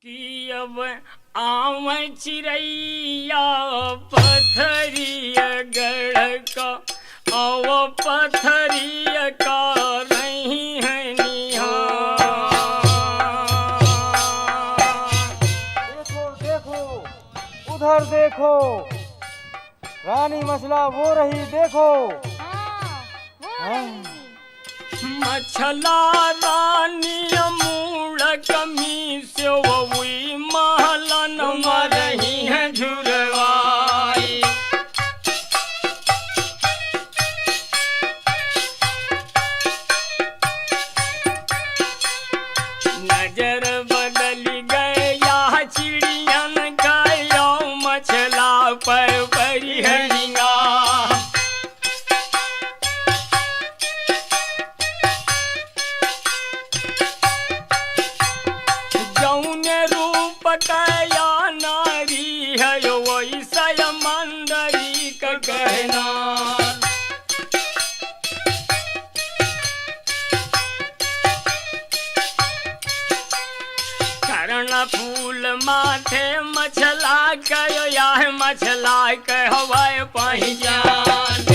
कि अब आम चिड़ैया पथरिया गढ़ का अव पथरिया का नहीं है निहार। देखो देखो उधर देखो, रानी मछला वो रही देखो। मछला रानी मूड़ कमी से वही महलन मरही है झुरवाई। नजर बदल गया चिड़ियन का मछला पर परी है निगाह। जौने रूप कया नारी है वैसा मंदरी का कहना। कर्ण फूल माथे मछला कयो या मछला कहवाए पहचान।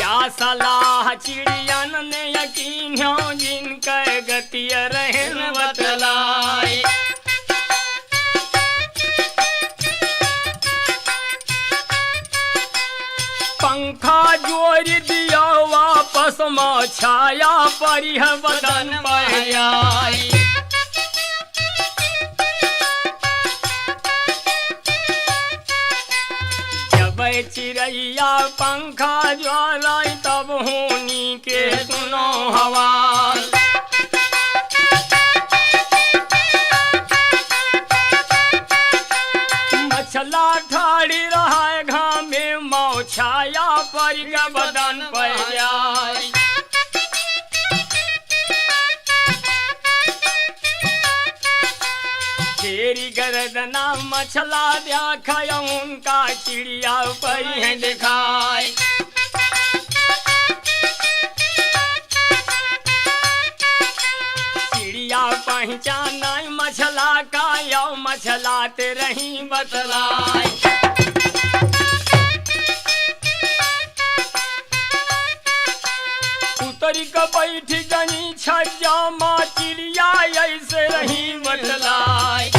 या सलाह चिड़ियन ने यकीन हो जिनका गति रहन बतलाई। पंखा जोड़ दिया वापस छाया परी है बदन पहयाई। जब चिड़ैया पंखा ज्वालाई तब होनी के सुनो हवा। मछला ठाड़ी रहा है घामे मौ छाया पर बदन पहयाई। तेरी गर्दना मछला देखा उनका चिड़िया पर है दिखाई। चिड़िया पहचाना मछला का या मछला ते रही बतलाई। उतरी का बैठ गनी छज्जा माँ चिड़िया ऐसे रही बतलाई।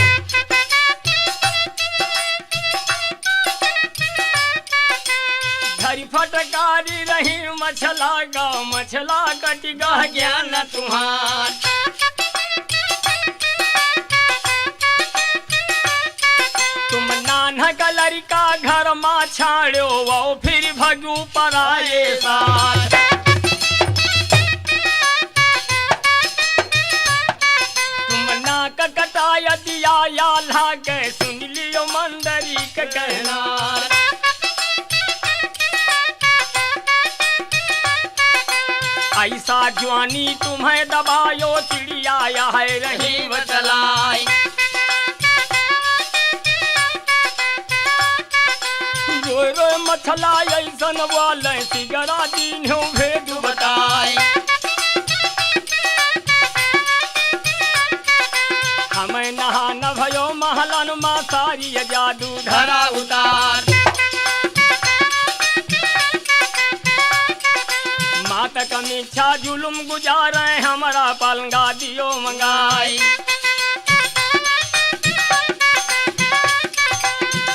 धरी फटकारी रही मछला का मछला कट गह ज्ञान तुम्हार। तुम नान्हा का लड़का घर माँ छाड़ो वो फिर भगू पराये साथ। तुम नाक कटाया दिया या लागे सुन लियो मंदरी का कहना। ऐसा जवानी तुम्हें दबायो चिड़िया या है रही बतलाई। रोए रोए मछला ऐसन वाले सिगरा दिन हो भेद बताई। हमें नहा न भयो महलन माँ सारी जादू धरा उतार। माता कमीछा जुलुम गुजारे हमारा पलंगा दियो मंगाई।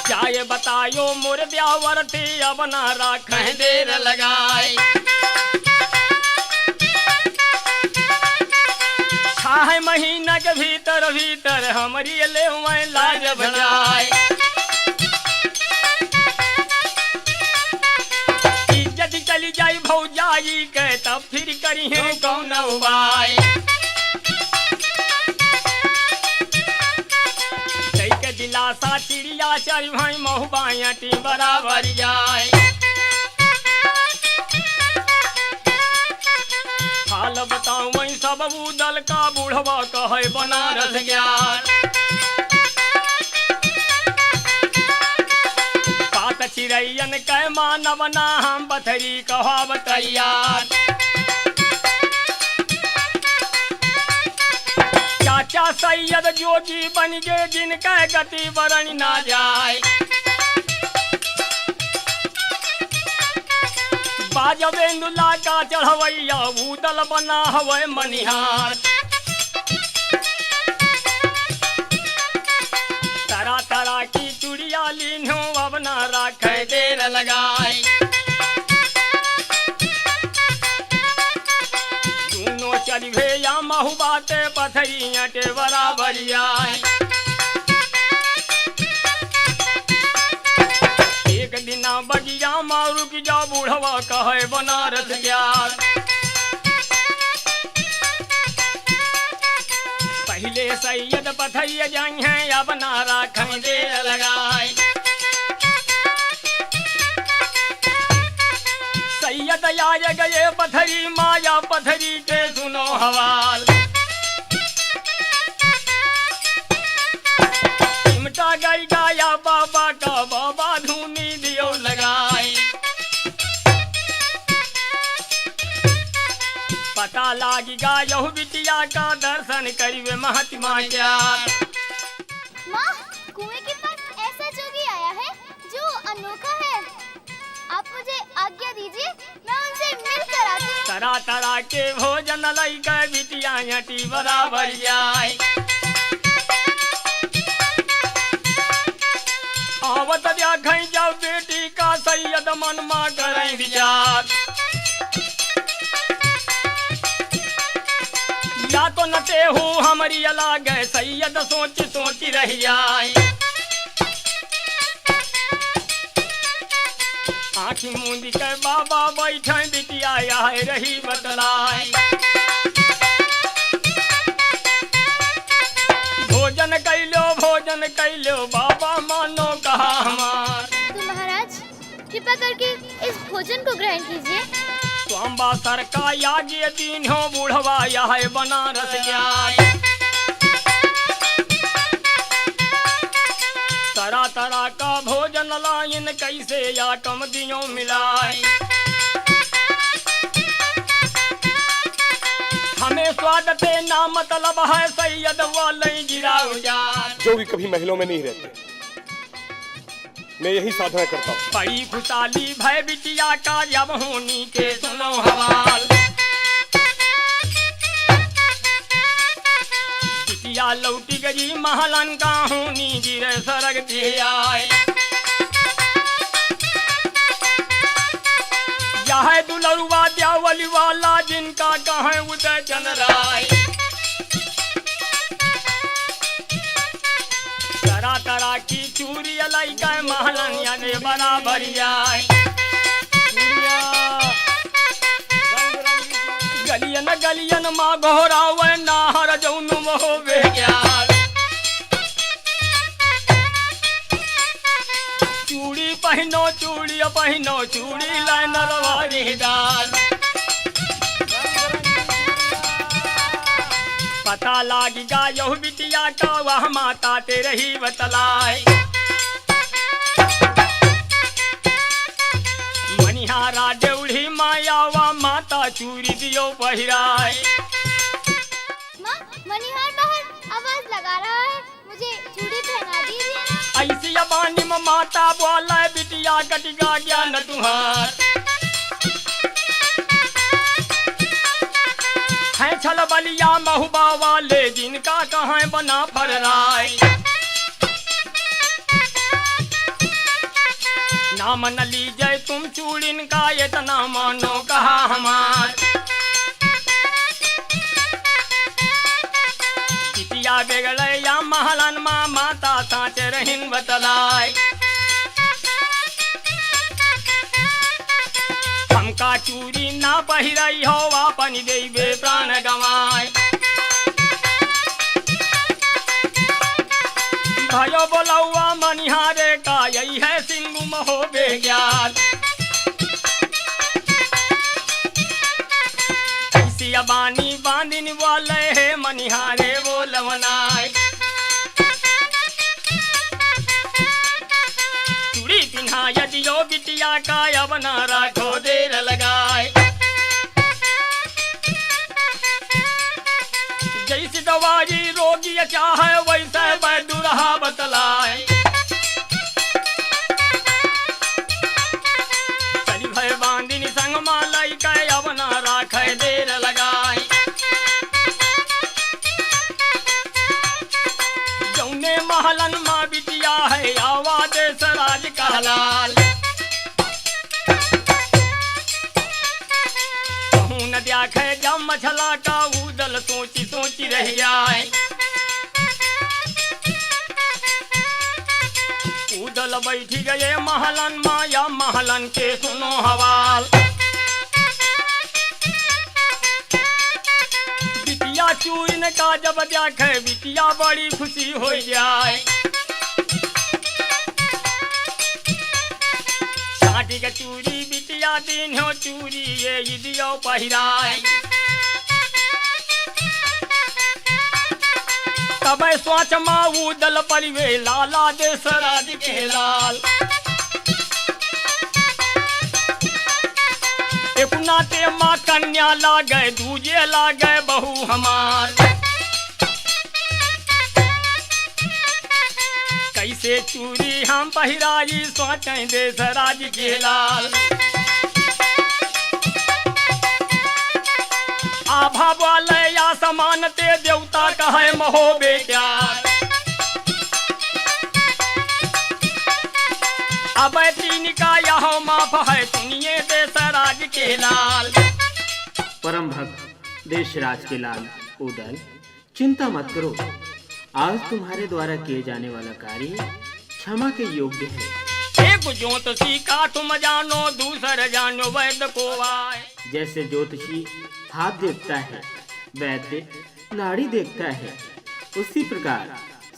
चाहे बतायो मोर ब्यावरती अब ना राखें देर लगाई। छह महीना के भीतर भीतर हमारी ले हुए लाज बजाई। इज्जत चली जाई भौजाई के तब फिर करी है कौन उपाय। के दिलासा चिड़िया चल भाई महुबायटी बराबर जाए। हाल बताऊं वही सब उदल का बूढ़वा कहे बनारस ज्ञान। पात चिड़ैयन कै मानव ना हम पथरी कहावत तैयार। सैयद जोगी बन गए जिनका गति वरण ना जाए। बाजवेंदुला का चढ़वैया उदल बना हवे मनिहार। तरह तरह की चूड़िया लीनो अब ना राखे देर लगाए। दोनों चलिए या महु बाते पथरिया के बराबर आए। एक दिना बगिया मारू की जा बूढ़वा कहे बनारस यार। पहले सैयद पथरिया जाई हैं अब ना राखें देर लगाए। सैयद आय गए पथरी माया पथरी के सुनो हवाल। चिमटा गई गाया बाबा का बाबा धूनी दियो लगाए। पता लागी गायहु बिटिया का दर्शन करिवे महात्मा क्या। माँ, कुएं के पास ऐसा जोगी आया है जो अनोखा है। आप मुझे आज्ञा दीजिए, मैं उनसे मिलकर आती हूँ। तरह तरह के भोजन लई गए बिटिया यटी बराबर आए। आवत देखें जब बेटी का सैयद मन मा करें विचार। या तो नटे हो हमारी अलग है सैयद सोच सोच रह जाए। आँखी मूंदी के बाबा बैठे बिटिया आए रही बतलाए। भोजन कैलो बाबा मानो कहा हमार। तो महाराज कृपा करके इस भोजन को ग्रहण कीजिए। तो अम्बा सर का यागी दीन हो बूढ़वा यह बनारस जाए। तरह तरह का भोजन लाइन कैसे या कम दियों मिलाए। हमें स्वाद पे ना मतलब है सैयद वाले गिरा उजाड़। जोगी कभी महलों में नहीं रहते, मैं यही साधना करता हूँ। बड़ी खुशहाली भय बिटिया का जब होनी के सुनो हवाल। बिटिया लौटी गई महलन का होनी गिरे सरग दे आए। यह दुलरुआ द्यावली वाला जिनका कहें उदय चन राय। तरह तरह की चूड़ी लाई का महलन यानी बराबर आए। गलियन गलियन माँ घोरावे नाहर जौनु मोह बेग्यार। चूड़ी पहनो चूड़ी लाइन रवारी डाल। पता लागी गायहु बिटिया का वह माता तेरे ही बतलाए। मनिहारा देउढ़ी माया वा माता चूड़ी दियो पहिराए। माँ, मनिहार बाहर आवाज लगा रहा है, मुझे चूड़ी पहना दीजिए ना। ऐसी अबानी में माता बोला बिटिया कटिगा ज्ञान तुम्हार। है छल बलिया महुबा वाले जिनका कहाँ बना फराय। नाम न लीजिए तुम चूड़िन का इतना मानो कहा हमार। बिटिया बेगड़े या महलन माँ माता साँच रहीन बतलाए। हमका चूड़ी ना पहिरई हो अपन देवे प्राण गवाए। भयो बोलौआ मनिहारे का यही है सिंधु महो बेग्यार। ऐसी अबानी बांधिन वाले है मनिहारे बोलवनाए। चूड़ी पिन्हा यदि यो बिटिया का अब ना राखो देर लगाए। जैसी दवाई रोगी देखे जब मछला का उदल सोची सोची रह जाए। उदल बैठी गए महलन माया महलन के सुनो हवाल। बिटिया चूरन का जब देखे बिटिया बड़ी खुशी हो जाए। छाटी के चूरी बिटिया दिन हो चूरी ये दियो पहिराए। तब सोच माऊ दल परिवे लाला देसराज के लाल। एक नाते माँ कन्या लागे दूजे लागे बहू हमार। कैसे चूरी हम पहिराई सोचें देसराज के लाल। आभा वाले या समानते देवता कहे महो बेचार। अब तीन का यह माफ है सुनिए देसराज के लाल। परम भक्त देशराज के लाल उदल, चिंता मत करो। आज तुम्हारे द्वारा किए जाने वाला कार्य क्षमा के योग्य है। एक ज्योतिषी का तुम जानो दूसर जानो वैद्य को आए। जैसे ज्योतिषी हाथ देखता है वैद्य नाड़ी देखता है, उसी प्रकार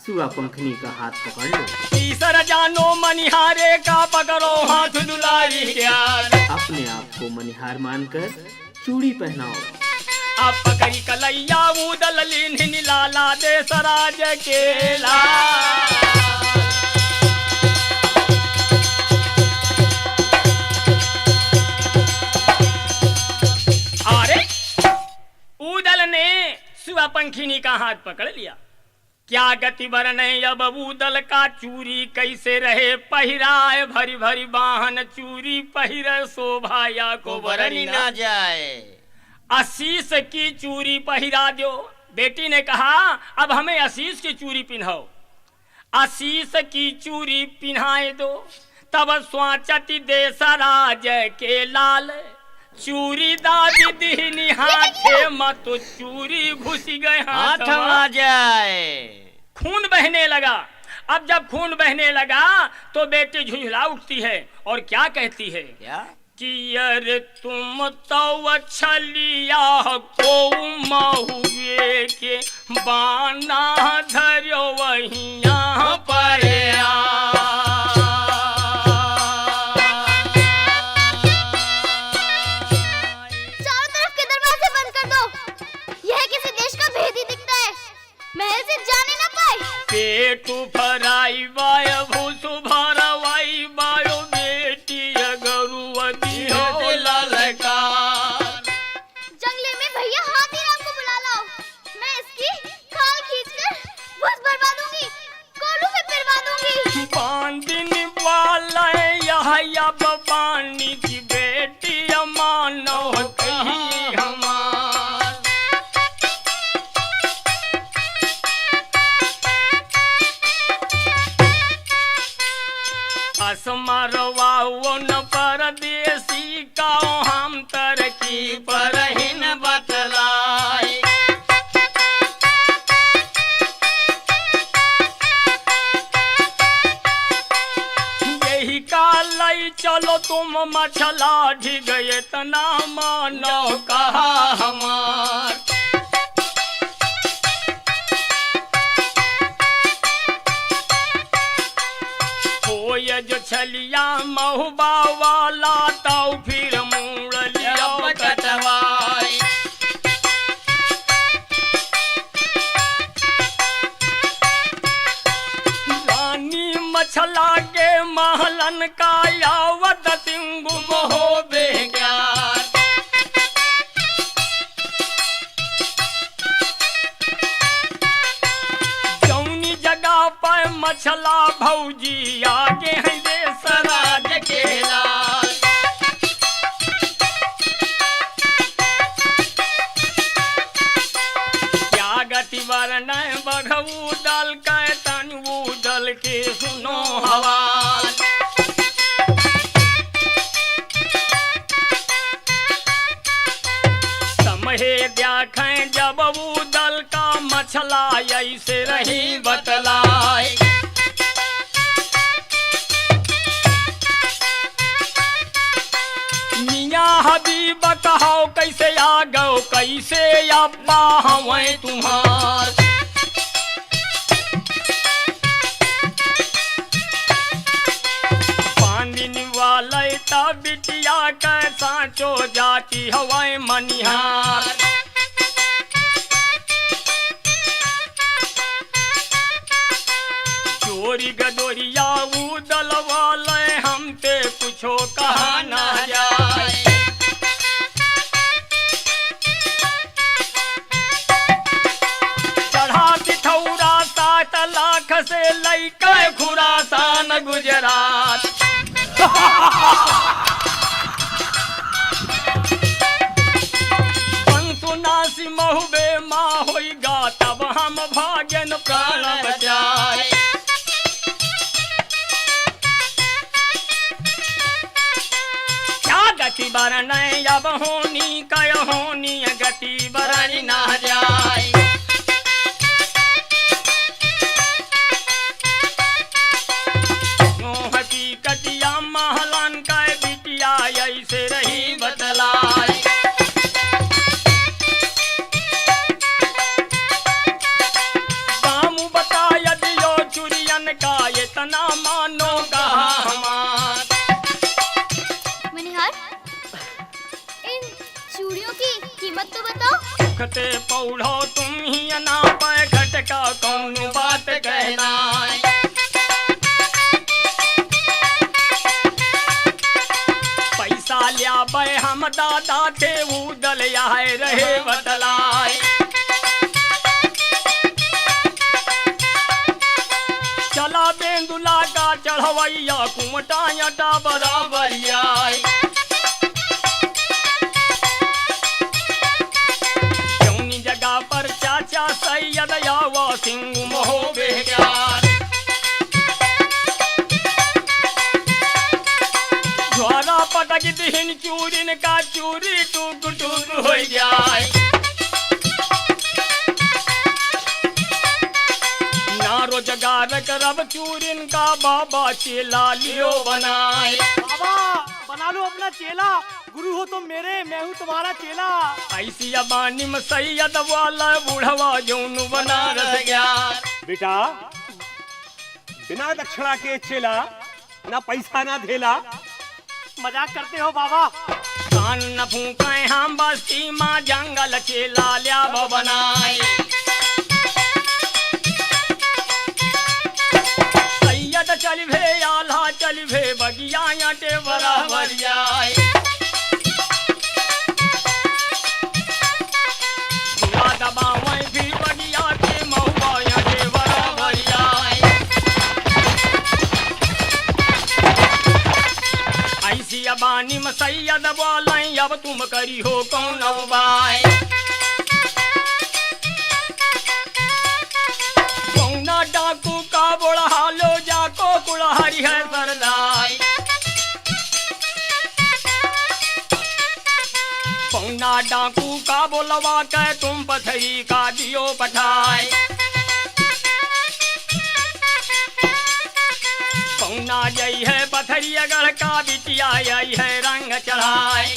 सुआ पंखनी का हाथ पकड़ लो। तीसर जानो मनिहारे का पकड़ो हाथ दुलारी प्यार। अपने आप को मनिहार मानकर चूड़ी पहनाओ। अब पकड़ी कलैया उदल लीन लाला देसराज के लाल। अरे उदल ने सुआ पंखिनी का हाथ पकड़ लिया। क्या गति बरने अब उदल का चूरी कैसे रहे पहिराए। भरी भरी बाहन चूरी पहिरे शोभाया को बरनी ना जाए। आशीष की चूरी पहिरा दो। बेटी ने कहा अब हमें आशीष की चूरी पिन्हाओ। आशीष की चूरी पिन्हाए दो। तब स्वाचती देसराज के लाल। चूरी दादी दीनी हाथे मत चूरी घुसी गए हाथ आ जाए। खून बहने लगा। अब जब खून बहने लगा तो बेटी झुंझला उठती है और क्या कहती है क्या कि अरे तुम तो छलिया को महुए के बाना धरो वहिया पर चारों तरफ के दरवाजे बंद कर दो। यह किसी देश का भेद ही दिखता है, महल से जाने ना पाए। पेट भराई बाय भूसु भरवाई बायो बेटी गरुवती हो ललका। जंगले में भैया हाथीराम को बुला लाओ। मैं इसकी खाल खींचकर भूस भरवा दूंगी, कोलू में पिरवा दूंगी। बांदिन वाला यह बानी की बेटी मानो कहीं हमार। असमरवाओ न परदेसी का हम तरकी पर हिन बतलाई। यही काल चलो तुम मछला ढी गए तना मानो कहा हमार। होय जो छलिया महुबा वाला ताऊ फिर मूड़ लिया कटवाई। रानी मछला के महलन का यावत सिंगु मोहो बेग्यार। जौनी जगह पर मछला भौजी आगे हैं देसराज के लाल। क्या गति वर्ण बघऊ दल के तनू दल के सुनो हवाल। तोहे देखें जब उदल का मछला ऐसे रही बतलाए। मियाँ हबीब कहो कैसे आ गओ कैसे अब्बा हमें तुम्हार। पानी वाले ता बिटिया के साँचो जाती हवाएं मनिहार। चोरी गदोरिया उदल वाले हमते कुछो कहा ना जाए। चढ़ा बिठौरा 7 लाख से लैके खुरासान गुजरात। पंसुनासी महुबे माँ होइगा तब हम भागन प्राण बचाए। क्या गति बरन अब होनी कय होनी गति बरन ना जाए। हकीकतिया महलन का बिटिया ऐसे रही बतलाए। दामू बताया दियो चुरियन का इतना मानो कहा हमार। मनिहार, इन चूड़ियों की कीमत तो बताओ। खते पौढ़ो तुम ही ना पे घटका कौन बात कहना। पैसा लिया बे हम दादा थे उदल आए रहे बतलाए। चला बेंदुला का चढ़वैया कुमटा अटा बराबरिया। जौनी जगह पर चाचा सैयद यावा सिंह मोहो बेगार। ज्वारा पटक दिहिन चूरिन का चूरी टूक टूक हो जाए। ना रोजगार करब चूरिन का बाबा चेला लियो बनाए। बाबा बना लो अपना चेला, गुरु हो तुम मेरे, मैं हूँ तुम्हारा चेला। ऐसी अबानी में सैयद वाला बूढ़वा जौन बनारस गया। बेटा बिना दक्षिणा के चेला, ना पैसा ना धेला। मजाक करते हो बाबा। कान न फूके हम बस्ती माँ जंगल चेला लिया बनाए। सैयद चल भे आल्हा चल भे बगिया आटे बराबर जाए। दबावे भी बगिया के महुआ आटे बराबर जाए। ऐसी अबानी में सैयद बोलें अब तुम करी हो कौन उपाय। कौना डाकू का बुढ़ा लो जाको कुड़हरी है सरदाई। कौना डाकू का बोलवा के तुम पथरी का दियो पठाए। कौना जई है पथरी अगर का बिटिया आई है रंग चढ़ाए।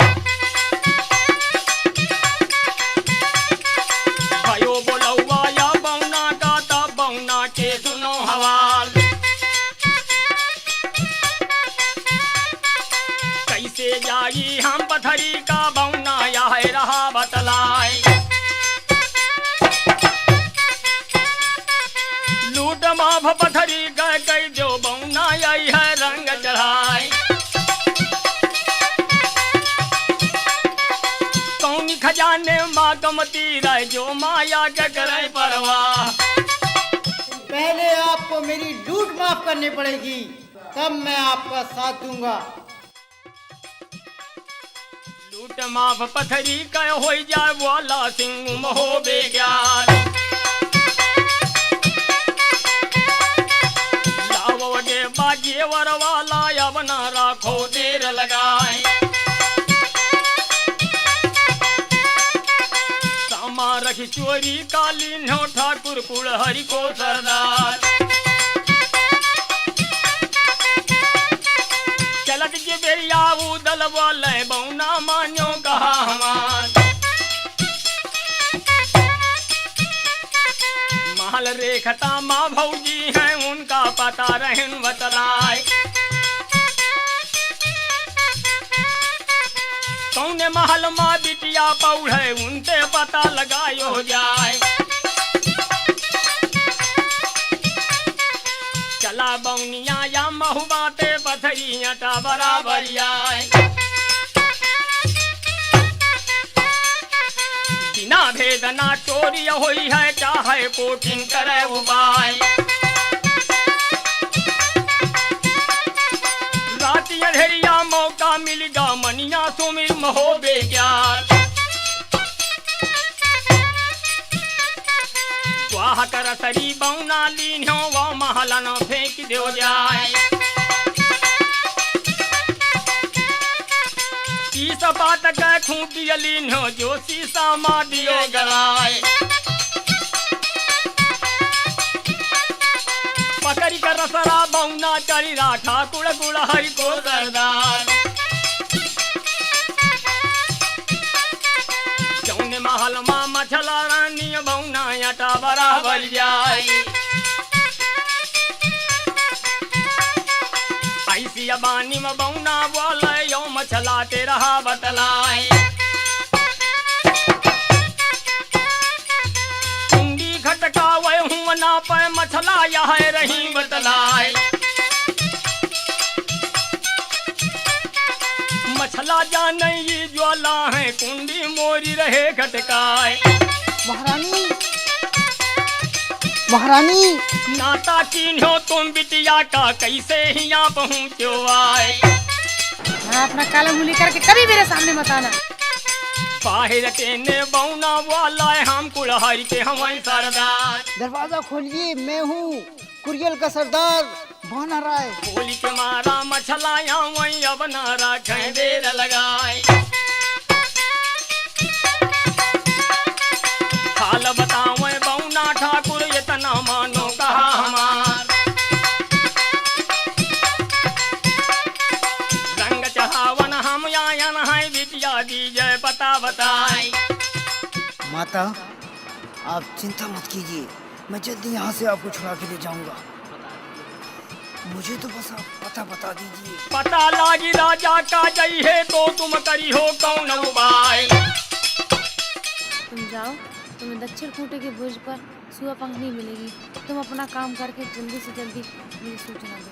भयो बोलौआ या बौना का तब बौना के सुनो हवाल। कैसे जाई हम पथरी का बौना या है रहा बतलाए। लूट माफ पथरी गए कई जो बौना आई है रंग चढ़ाए। कौन खजाने माँ कमती रह जो माया के करे परवाह। पहले आपको मेरी लूट माफ करनी पड़ेगी, तब मैं आपका साथ दूंगा। लूट माफ पथरी कह हो जाए वाला सिंह मोहो बेग्यार। लावोगे बाजे वर वाला अब ना राखो देर लगाए। रखी चोरी काली नो ठाकुर कुल हरि को सरदार। चलत के बेरिया उदल वाले बौना मान्यो कहा हमार। महल रेखता माँ भौजी हैं उनका पता रहन बतलाए। कौने महल माँ बिटिया पौड़े उनसे पता लगायो जाए। चला बौनिया या महुबाते पथरियाटा बराबर आए। बिना भेदना चोरी होई है चाहे कोटिन करे उपाय। राती अंधेरिया मौका मिलगा मनिया सुमिर महो बेग्यार। वाह कर सरी बौना लीन्यो वो महलन फेंक दो जाए। इस बात का खूंटी लीन्यो जो शीशा मा दियो गलाए। पकड़ी कर रसरा बौना चरी राठा कुड़ कुड़ हरि को सरदार। जौने महल मा मछला रानी बौना अटा बराबर जाए। ऐसी बानी में बौना बोले यो मछलाते रहा बतलाए। कुंडी खटका वह हूँ ना पे मछला यह रही बतलाए। मछला जाने ये ज्वाला है कुंडी मोरी रहे खटकाए। महारानी महारानी नाता चिन्हो तुम बिटिया का कैसे ही यहाँ पहुँचो आए। हाँ, अपना काला मुली करके कभी मेरे सामने मत आना। बाहर केने बौना वाला है हम कुल्हारी के हम सरदार। दरवाजा खोलिए, मैं हूँ कुरियल का सरदार भाना राय। गोली के मारा मछलाया वही अब न रखे देर लगाए। हाल बतावे बौना ठाकुर इतना मानो कहा हमार। रंग चढ़ावन हम आयन है बिटिया दीजिए पता बताए। माता आप चिंता मत कीजिए, मैं जल्दी यहाँ से आपको छुड़ा के ले जाऊंगा। मुझे तो बस आप पता बता दीजिए। पता लागी राजा का जई है तो तुम करी हो कौन उपाय। तुम जाओ, तुम्हें दक्षिण खूंटे के बुर्ज पर सुआ पंखनी मिलेगी। तुम अपना काम करके जल्दी से जल्दी मुझे सूचना दो।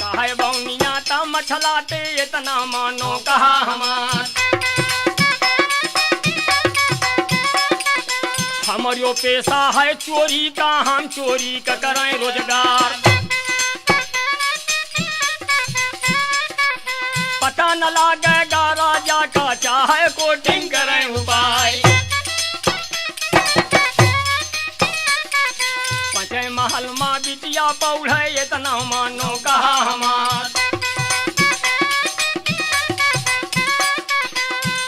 काहे बौनिया ता मछलाते इतना मानो कहा हमार। हमारो पेशा है चोरी का, हम चोरी का करें रोजगार। पता न लागेगा राजा का चाहे कोटिंग करें उपाय। पचे महल माँ बिटिया पौड़े इतना मानो कहा हमार।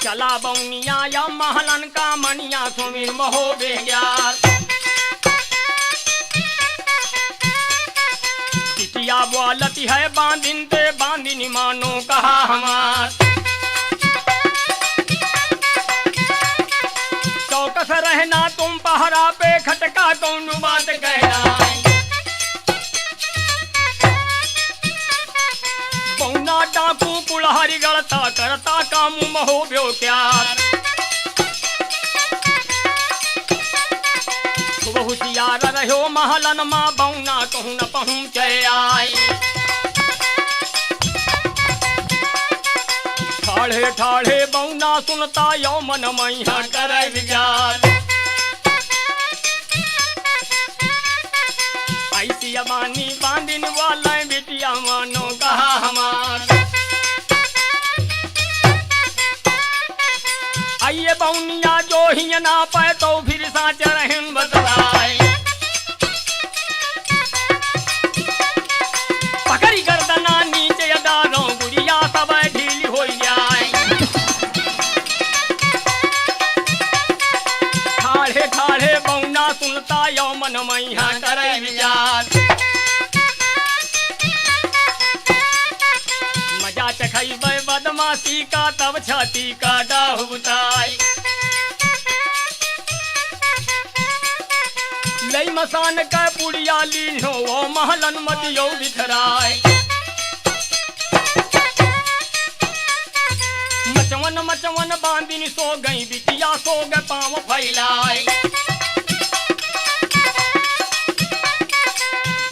चला बौनिया या महलन का मनिया सुमिर महो बेग्यार। बिटिया बोलती है बांधिन ते बांधिनी मानो कहा हमार। चौकस रहना तुम पहरा पे खटका कौन बात कहना। बौना डाकू कुल्हारी गलता करता काम महो ब्यो प्यार। खूब होशियार रहो महलन माँ बौना कहूँ न पहुँचे आए। ठाढ़े ठाढ़े बौना सुनता यो मन मैया करे विचार। ऐसी अबानी बांधिन वाला बिटिया मानो कहा हमार। आइए बौनिया जो ही ना पाए तो फिर साच रहन बतलाए। पकड़ी गर्दना नीचे डालो गुड़िया सब ढीली हो जाए। ठाढ़े ठाढ़े बढ़े बौना सुनता यो मन मैया करे विचार। मजा चखैबै बदमाशी का तब छाती का डाहुताई। लई मसान का पुड़िया लीनो वो महलन मतियो बिखराय। मचवन मचवन बांधिन सो गई बिटिया सो ग पाँव फैलाए।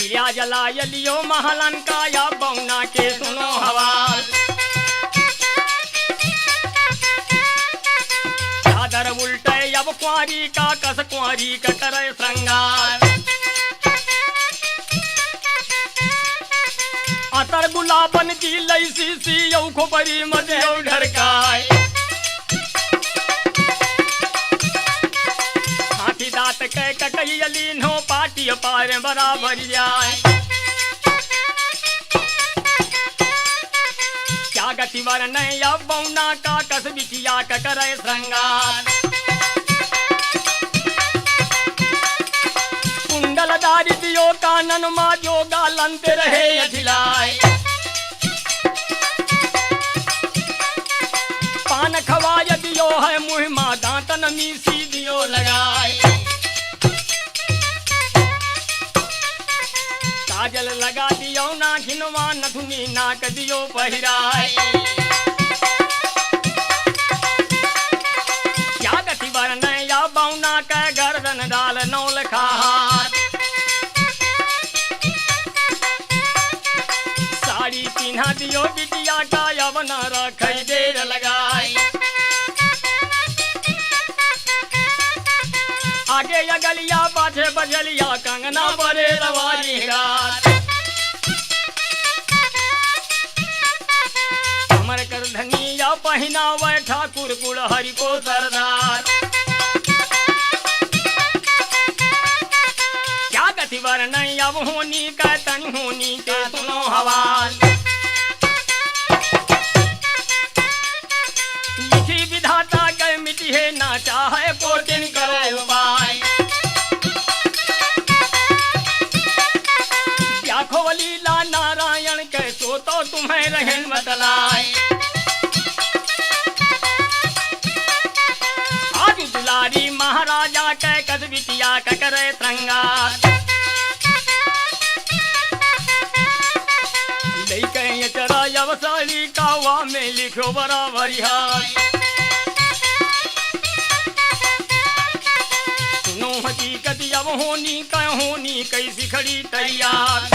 दिया जलाय लियो महलन का या बौना के सुनो हवाल। चादर उल्टे अब कुंवारी का कस कुंवारी का करे श्रृंगार। अतर गुलाबन की लईसी सी यौ खोपरी मदियो ढरकाय। हाथी दांत के कटई लीनो पाटी पार बराबर जाए। क्या गति वरन अब बौना का कस बिटिया का करे श्रृंगार। कुंडल दारी दियो कानन मा जो गालंत रहे अझिलाए। पान खवाय दियो है मुँह मा दांतन मीसी दियो लगाए। काजल लगा दियो नाखिनवा नथुनी नाक दियो पहिराए। क्या गति वरन या बौना का गर्दन डाल नौल खार। साड़ी पिन्हा दियो बिटिया का यवन रखै देर लगाई। आगे या गलिया पाछे बजलिया कंगना बरे रवारी रात। कमर कर धनिया पहिना वै ठाकुर कुल हरि को सरदार। क्या गति वरन अब होनी का तन होनी के सुनो हवाल। लिखी विधाता के मिटी है ना चाहे कोटिन करे उपाय। क्या खोलीला नारायण के सो तो तुम्हें रहन बतलाए। आज दुलारी महाराजा के कस बिटिया का करे श्रृंगार। लेके चरा अवसाली कावा में लिखो बराबर हाल। सुनो हकीकत अब होनी का होनी कैसी खड़ी तैयार।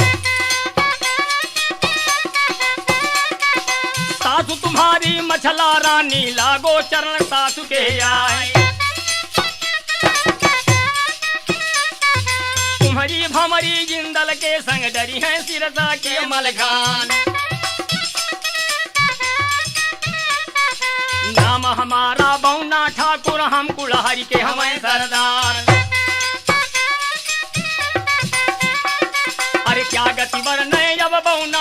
सासु तुम्हारी मछला रानी लागो चरण सासु के आए। तुम्हारी भमरी जिंदल के संग डरी है सिरसा के मलखान। नाम हमारा बौना ठाकुर हम कुलहरी के हमें सरदार। अरे क्या गति वरन अब बौना